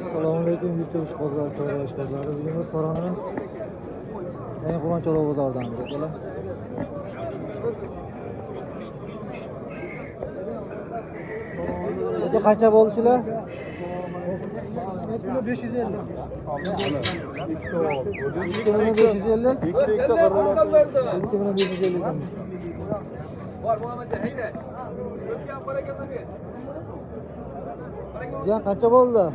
Assalomualaikum YouTube ishqibozlari. Bugun Farg'onaning eng quvonchli bozoridan keldim. Aka qancha bo'ldi shular? 550. 2550. 2550. Var Muhammed Hayde. Özgen para gelmedi. Can qancha bo'ldi?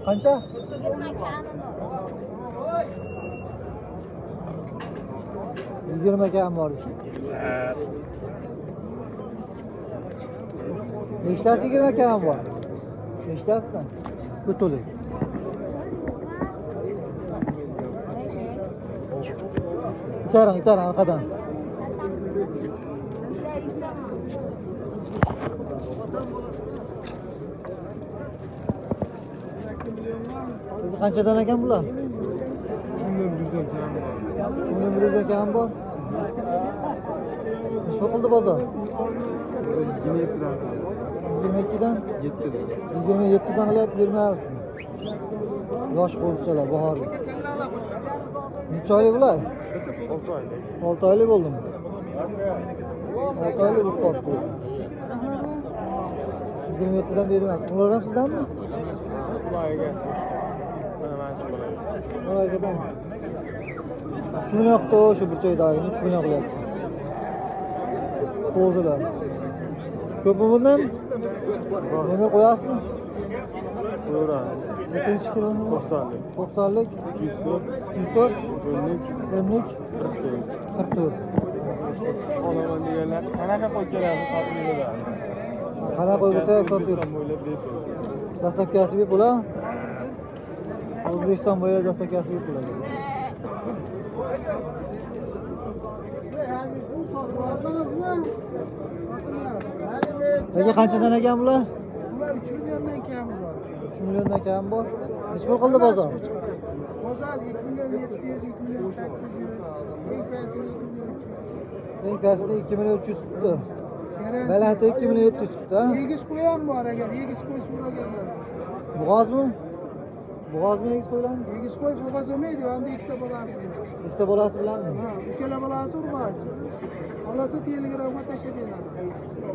Qancha? 20 kam bor. Nechtasi 20 kam bor? Nechtasidan? Ko'to'lik. Itaran arqadan. Qanchadan ekan bular? 100 kam bor. Nima qildi bozor? 22dan. 22dan? 7dan. 27dan qilyapti, bermayapti. Yosh qo'zichalar bahor. Necha oylik bular? 6 oylik. 6 oylik bo'ldimi? 6 oylik bo'lib qolibdi. 27dan bermayapti. Ular ham sizdanmi? Ularga. 3 million yoqdi, shu bir joydagi 3 million qilyapti. Qo'zilar. Ko'pmi bundan? Nomer qo'yasizmi? Qo'yamiz. Necha kilo? 90lik. 104. 13. 44. Olaman deganlar qanaqa qo'yib keladi topiladi. Qanaqa qo'yib bo'lsa sotib. Dastlabkasi bepul a? O'zbekiston bo'ylab dastlabkasi bepul. Aka qanchadan ekan bular? Bular 3 milliondan kam bor. 3 milliondan kam bor. Nech pul qildi bozor? Bozor 2 million 700, 2 million 800, eng pasti 2 million 300. Eng pasti 2 million 300 tutdi. Balandda 2 million 700 tutdi. Egiz qo'y ham bor agar egiz qo'y so'raganlar. Bo'g'ozmi? Bo'g'ozmi egiz qo'ylarmi? Egiz qo'y bo'g'oz olmaydi, endi ikkita bolasi bor. Ikkita bolasi bilanmi? Ha, ikkala bolasi urg'ochi. Bolasi Telegramga tashlab beradi.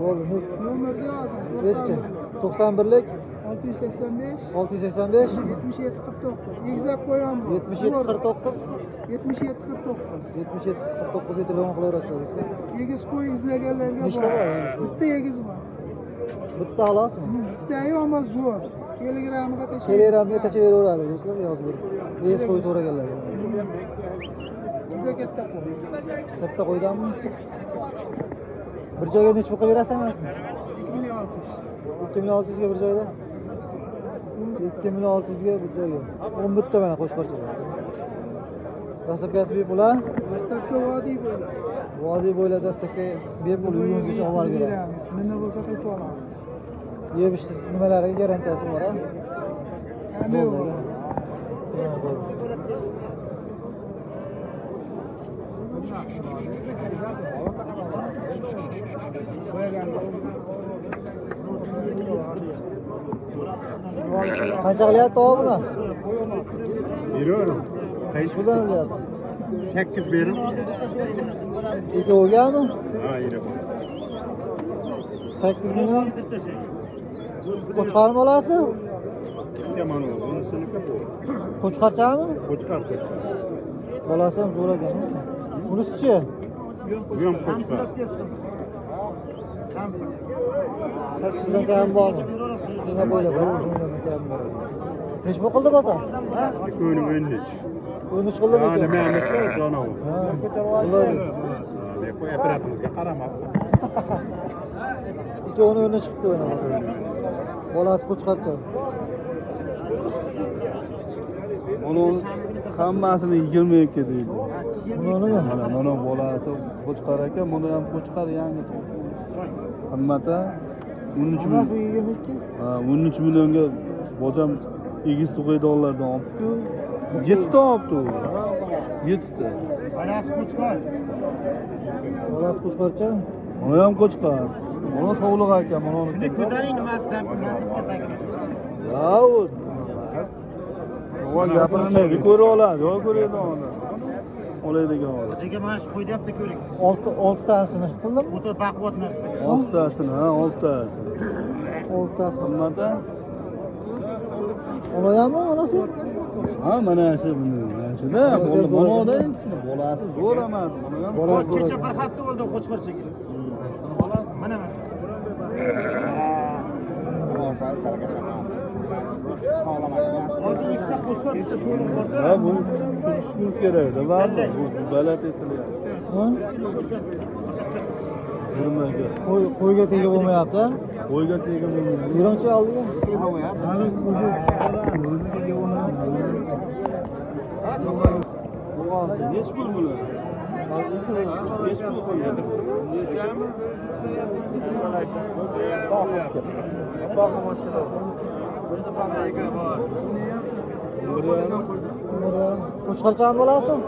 Bo'ldi. Nomerni yozing. Necha? 91lik 685 685 77 49. Egizak qo'y ham bor. 77 49 77 49. 77 49 ga telefon qilaverasizlar. Egiz qo'y izlaganlarga Nechta bor? Bitta egiz bor. Bitta xolosmi? Bittayu ammo zo'r. Telegramga tashlab. Telegramga tashlayveraveradi do'stlar, yozib berib. Egiz qo'y so'raganlarga. Juda katta qo'y. Katta qo'ydanmi? Bir joyga necha pul qilib berasizmi? 2 million 600. 2 million 600 ga bir joyda. 2 million 600 ga bir joyga. 10 bitta mana qo'shqorchalar. Dastlabkasi bepul a? Dastlabki vodiy bo'ylab. Vodiy bo'ylab dastlabki bepul uyingizgacha olib beramiz. Menda bo'lsa qaytib olamiz. Yeb ishni nimalariga garantiyasi bor a? Bo'ldi. Qancha qilyapti buni? Beriyorum. Qaysidan qilyapti? 8 berim. Ikkovgami? Ha, yine. 8 million. Qo'chqarmi olasi? Yaman o. Bunisini bu. Qo'chqarchami? Koçkar. Bolasi ham zo'r ekan. Bunisi-chi? Bu ham koçkar. 8dan kam bormi? Nima bo'ladi? Nech pul qildi bozor? Ko'ning önüç. 13 qildimi? Yani mühendisi sana o. Ha. Ular Bu aparatimizga qaramadi. ikkovini o'rni chiqibdi mana. Bolasi qo'chqarcha. Onun hammasini 22 deydi. Buni nima? Mana bolasi qo'chqar ekan, buni ham qo'chqar yangi. Hammata 13 million. Hammasi 22? Ha, 13 millionga bojam egiz tug'aydoqlardan olibdi. 7 ta olibdi. 7 ta. Bolasi qo'chqor. Bolasi qo'chqarcha. Mana ham qo'chqar. Mana sovliq ekan, mana. Shuni ko'taring nimasi bor Ya o. Oğlan gapirmay bir ko'ra oladi, yo ko'radi onu. Olaydigan oladi. Hocaga mana shu qo'y deyapti ko'ring. 6 tanesini qildim. O'ta baquvvat narsa. 6tasini, ha, 6tasi. 6 tasini. Qimmati? Olayapmi onasi? Ha, mana shu buni. Mana shuda, bolada endi bolasi zo'r emas. Buni ham Bolasi zo'r. Kecha bir hafta bo'ldi qo'chqorchaga. Mana mana. Hozir ikkita qo'chqor, bitta so'rim borda. ha, bu surishimiz kerak-da, baribir bu balat etilyapti. Ha? Yurmaga. Qo'yga tegib bo'lmayapti. Qo'yga tegib bo'lmaydi. Birinchi oldiga. Neç pul bular? Neç pul qo'yadi? Nechami? Qo'chqorchami bo'lasiz?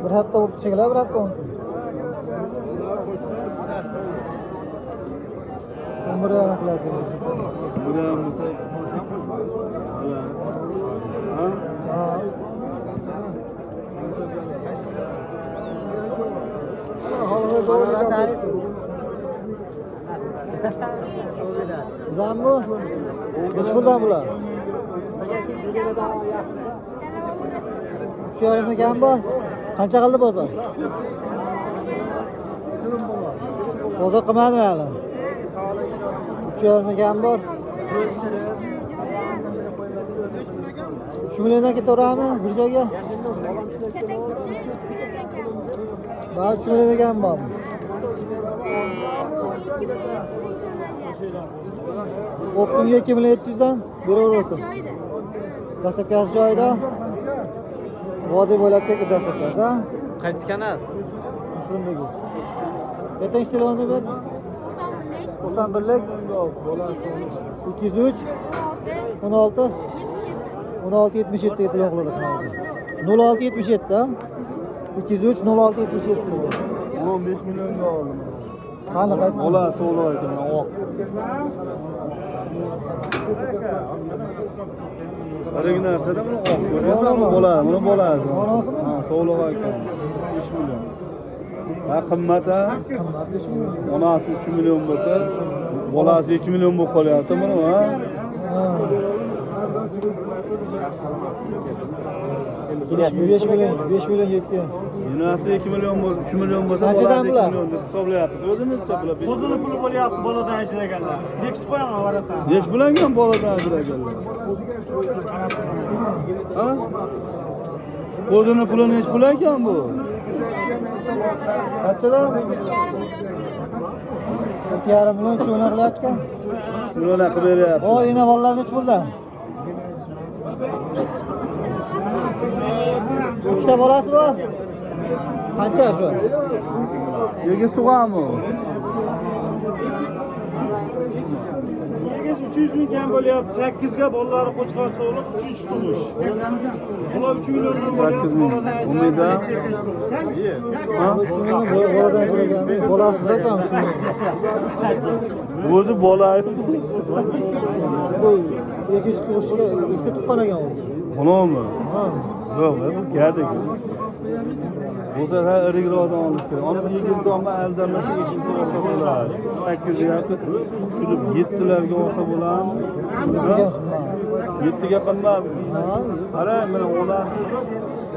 Bir hafta bo'lib chekilar, bir hafta. 11 yarim qilyapti. Bular bo'lsa ha? Ha. Sizdanmi? Nechi puldan bular? 3,5 kam bor. Qancha qildi bozor? Bozor qilmadimi hali? 3,5 kam bor. 3 milliondan ketaveradimi bir joyga? Daha 3 milliondan kam bormi? Optimga 2,700 dan beraversin. Dastlabkasi joyida. Vodiy bo'ylab ketdi dastlabkasi, ha? Qaysi kanal? Muslimdagi. Yetinchi telefonni ber. 91lik 203 16 1677 ga telefon qilaverasiz. 0677 ha? 203 0677. 15 millionga oldim. Qani qaysi? Bolasi o'laydi, oq. Qarang narsada buni oq ko'ryapsizmi? Bo'ladi, buni bo'ladi. Bolasimi? Ha, sog'liq ekan. 3 million. Ha, qimmat ha? Onasi 3 million bo'lsa, bolasi 2 million bo'lib qolyapti buni, ha? 5 million yetdi. Yunasi 2 million bo'lsa, 3 million bo'lsa, Qanchadan bolasi 2 bular? million deb hisoblayapti. O'zimizcha bular. Qo'zini puli bo'lyapti boladan ajraganlar. Next qo'yaman varata. Nech bilangan boladan ajraganlar? Ha? O'zini puli nech pul ekan bu? Qanchadan? 2,5 million cho'na qilyapti-ku. Millionlar qilib beryapti. O, yana bolalar nech puldan? Ikkita bolasi bor. Qancha shu? Egiz tug'anmi? Negiz 300 ming kam bo'lyapti. 8 ga bolalari qo'chqor sog'liq 3 tug'ish. Bular 3 milliondan bo'lyapti boladan Umida. Ha? Boladan so'ragan. Bolasiz ekan shuni. O'zi bola. Bu ikkinchi tug'ishda ikkita tuqqan ekan u. Bunimi? Ha. Yo'q, bu gadik. Bu sefer irikroqdan olish kerak. Onu egizda olma aldamasa egizda olsa bo'ladi. 8 yapti. Shuni 7larga olsa bo'ladimi? 7 ga qilmadi. Ha. Qarang, mana olasi.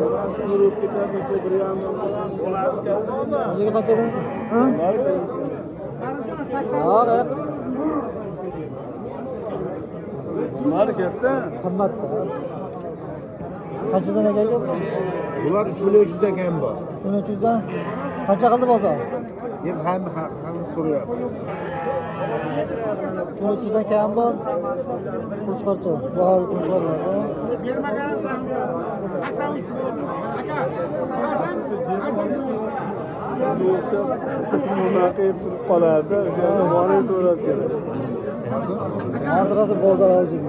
Olasi yurib ketadi, to'g'riyam. Olasi kattami? O'ziga qanchadan? Ha? Ha, raq. Bunlar katta. Qimmatda. Qanchadan ekan? Bular 3,300 dan kam bor. 300 dan. Qancha qildi bozor? Endi hamma so'rayapti. 300 dan kam bor. Qo'chqorcha. Bahor qo'chqorlar. Yoksa bunlar qilib turib qoladi. O'shani borib so'rab kerak. Hazırası bozar alacak.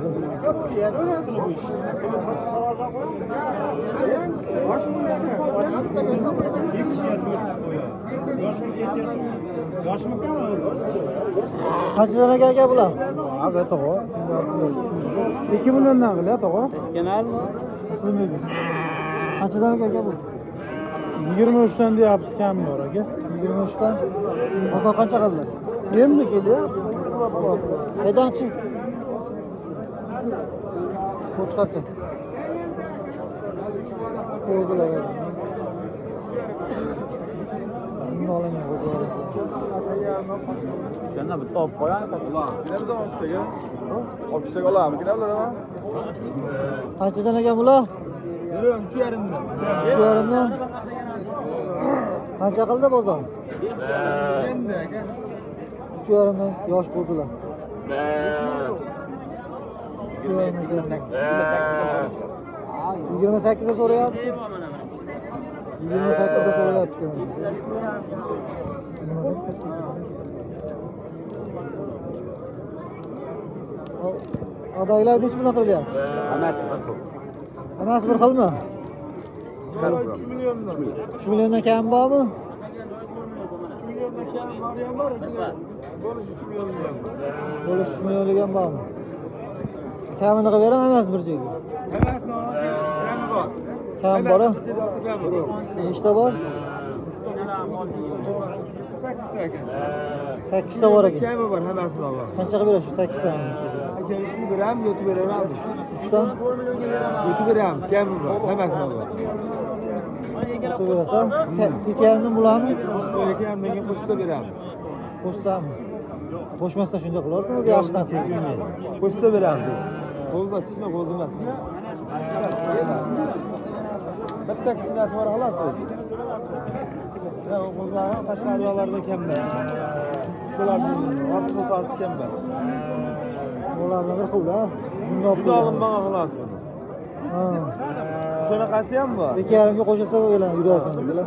Qanchadan aka bular? Aga to'g'ri. 2 milliondan qilya to'g'ri. Qanchadan aka bu? 23 dan deyapsiz kam bor aka. 23 dan. Bozor qancha qildi? Endi kelyapti. Haydanchi. Qo'chqarcha. Qo'zilar. Buni olaman qo'zilar. Shunda bitta olib qo'yani ofisga olammi? Kiralarmi? Qanchadan ekan bular? 3,5 dan. 3,5 dan. Qancha qildi bozor? Endi aka. 3,5 dan yosh qo'zilar. 28'e so'rayapti. 28'e so'rayapti. Adaylar necha bunaqa qilyapti? Hammasi bir xilmi? 3 milliondan. 3 milliondan kam bormi? 3 milliondan kam ham bor, bo'lish 3 milliondan ham bor. Bo'lish 3 millionlik ham bormi? Kamini qilib beraman emas bir joyga. Hammasini kami bor. Kam bor. Kami bor. Nechta bor? 8 ta ekan. 8 ta bor ekan. Kami bor, hammasini bor. Qancha qilib berasiz 8 tani? Aka ishni beramiz, yotib beramiz. 3 dan Yotib beramiz, kami bor, hammasini bor. yotib berasiz. 2,5 dan bularmi? Aka hammaga qo'shsa beramiz. Qo'shsami? Qo'shmasdan shunday qilarsiz, yaxshidan turib. Qo'shsa beramiz. Qo'zma, tishni qo'zmas. Bitta kishinasi bor xolos. Qo'zma tashqarilarda kamda. Shularning ortiqcha ortiq kamda. Bularni bir xilda. Jundab Juda olinmagan xolos buni. Ha. Shunaqasi ham bor. 2,5 ga qo'shilsa bilan yurar ekan bular.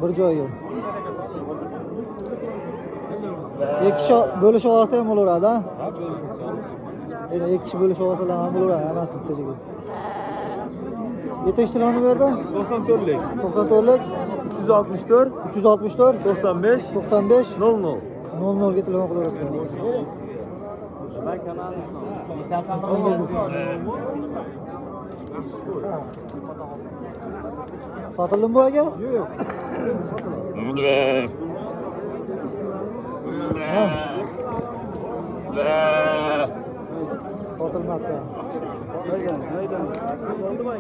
Bir joyga. Ikki kishi bo'lishib olsa ham bo'laveradi, ha? Endi ikki kishi bo'lishib olsalar ham bo'laveradi, hammasi bitta joyga. Yetinchi telefonni berdi? 94lik. 94lik 364 364 95 95 00. 00 ga telefon qilaverasizlar. Sotildimi bu aka? Yo'q. Sotiladi. Ha. Sotilmoqda.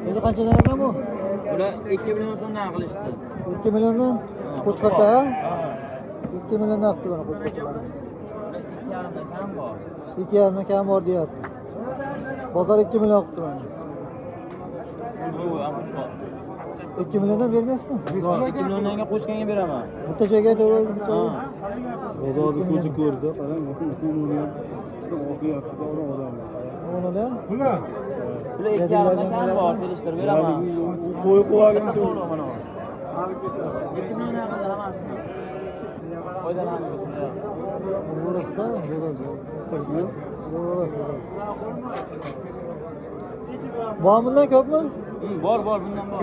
Endi qanchadan ekan bu? Bular 2 million so'mdan qilishdi. 2 milliondan qo'chqarcha, ha? 2 milliondan qilib mana qo'chqarchalar. 2,5 dan kam bor. 2,5 dan kam bor deyapti. Bozor 2 million qilib turadi. Bu ham chiqadi. 2 milliondan bermaysizmi? 2 milliondan qo'shganga beraman. Bitta joyga to'g'ri bitta joyga. Bozorni ko'zi ko'rdi, qarang, uni ham o'qiyapti, odam. O'nida? Bular Bular 2,5 dan kam bor, kelishtirib beraman. Qo'yib qo'ygancha 2 milliondan qildi hammasini. Foydalanishga shunday. O'rasida, bu bundan ko'pmi? Bor, bundan bor.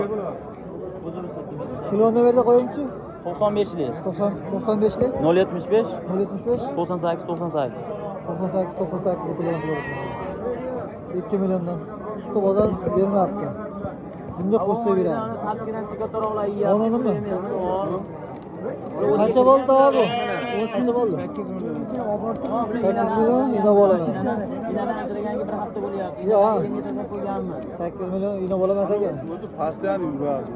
O'zimiz sotamiz. Kiloni berdi qo'yingchi. 95lik. 95lik 075 075 98 98. 98 98 kilon qilyapti. 2 milliondan. Bu bozor bermayapti. Bunda qo'shsa beradi. Qanchadan kattaroqlar yeyapti. Ona nima? Qancha bo'ldi bu? Qancha bo'ldi? 8 million inov olaman. Inadan ajraganga bir hafta bo'lyapti. Yo. Inadan qo'yganmiz. 8 million inov olamas ekan. Pastda ham yuradi.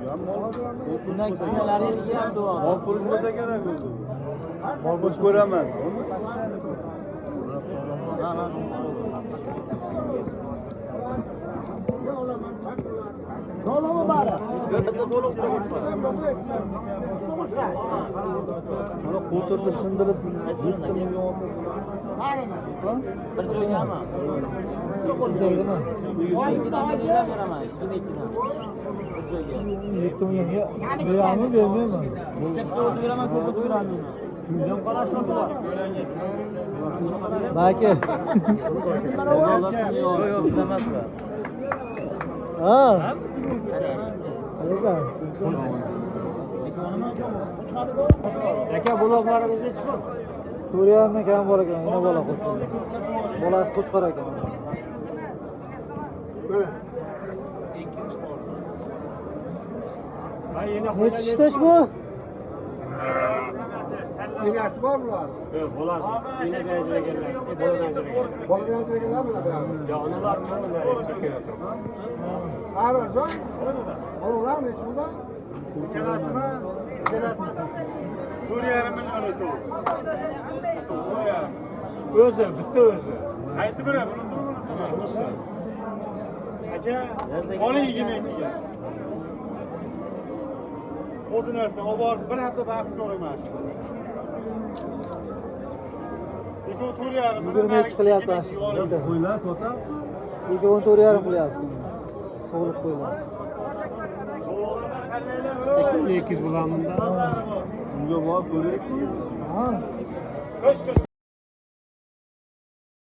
Bundan kichkinalari endi yeyapti. Mol pul bo'lsa kerak o'zi. Mol pul ko'raman. Mana qo'ltirni sindirib, Bir joygami? Shunchagina. 2dan beraman. 2dan. Bir joyga. 7 millionga berami, bermayman. Chakcha o'tib beraman, ko'p o'tib beraman. Yo'q, qarashlar bular. Baki. Yo'q, bizda emaslar. Ha. Alasan. Aka buloqlaringiz nechi pul? Ko'ryapman kam bor ekan, ina bola qo'chqor. Bolasi qo'chqor ekan. Mana. Nechi ishtash bu? Enasi bor bular. Yo'q, bular yine becergenler. Boladan kelganlar mana bu yoqda. Ya onalar bunlar çekiyor. Arajon. Oğlan nechi bunda? Ikkalasimi, ikkalasi. 4,5 million ekan. 4,5. O'zi, bitta o'zi. Qaysi biri? Bunisi. Aka, oling 22 ga. O'zi narsa, olib borib bir hafta vaqt ko'raman. Ikkovi 4,5 Yigirma ikki qilyapman. Qo'ylar sotasiz? 2,4,5 qilyapti. So'g'liq qo'ylar. 200 bulamında. Bunga borib ko'raylik. Ha. Qo'sh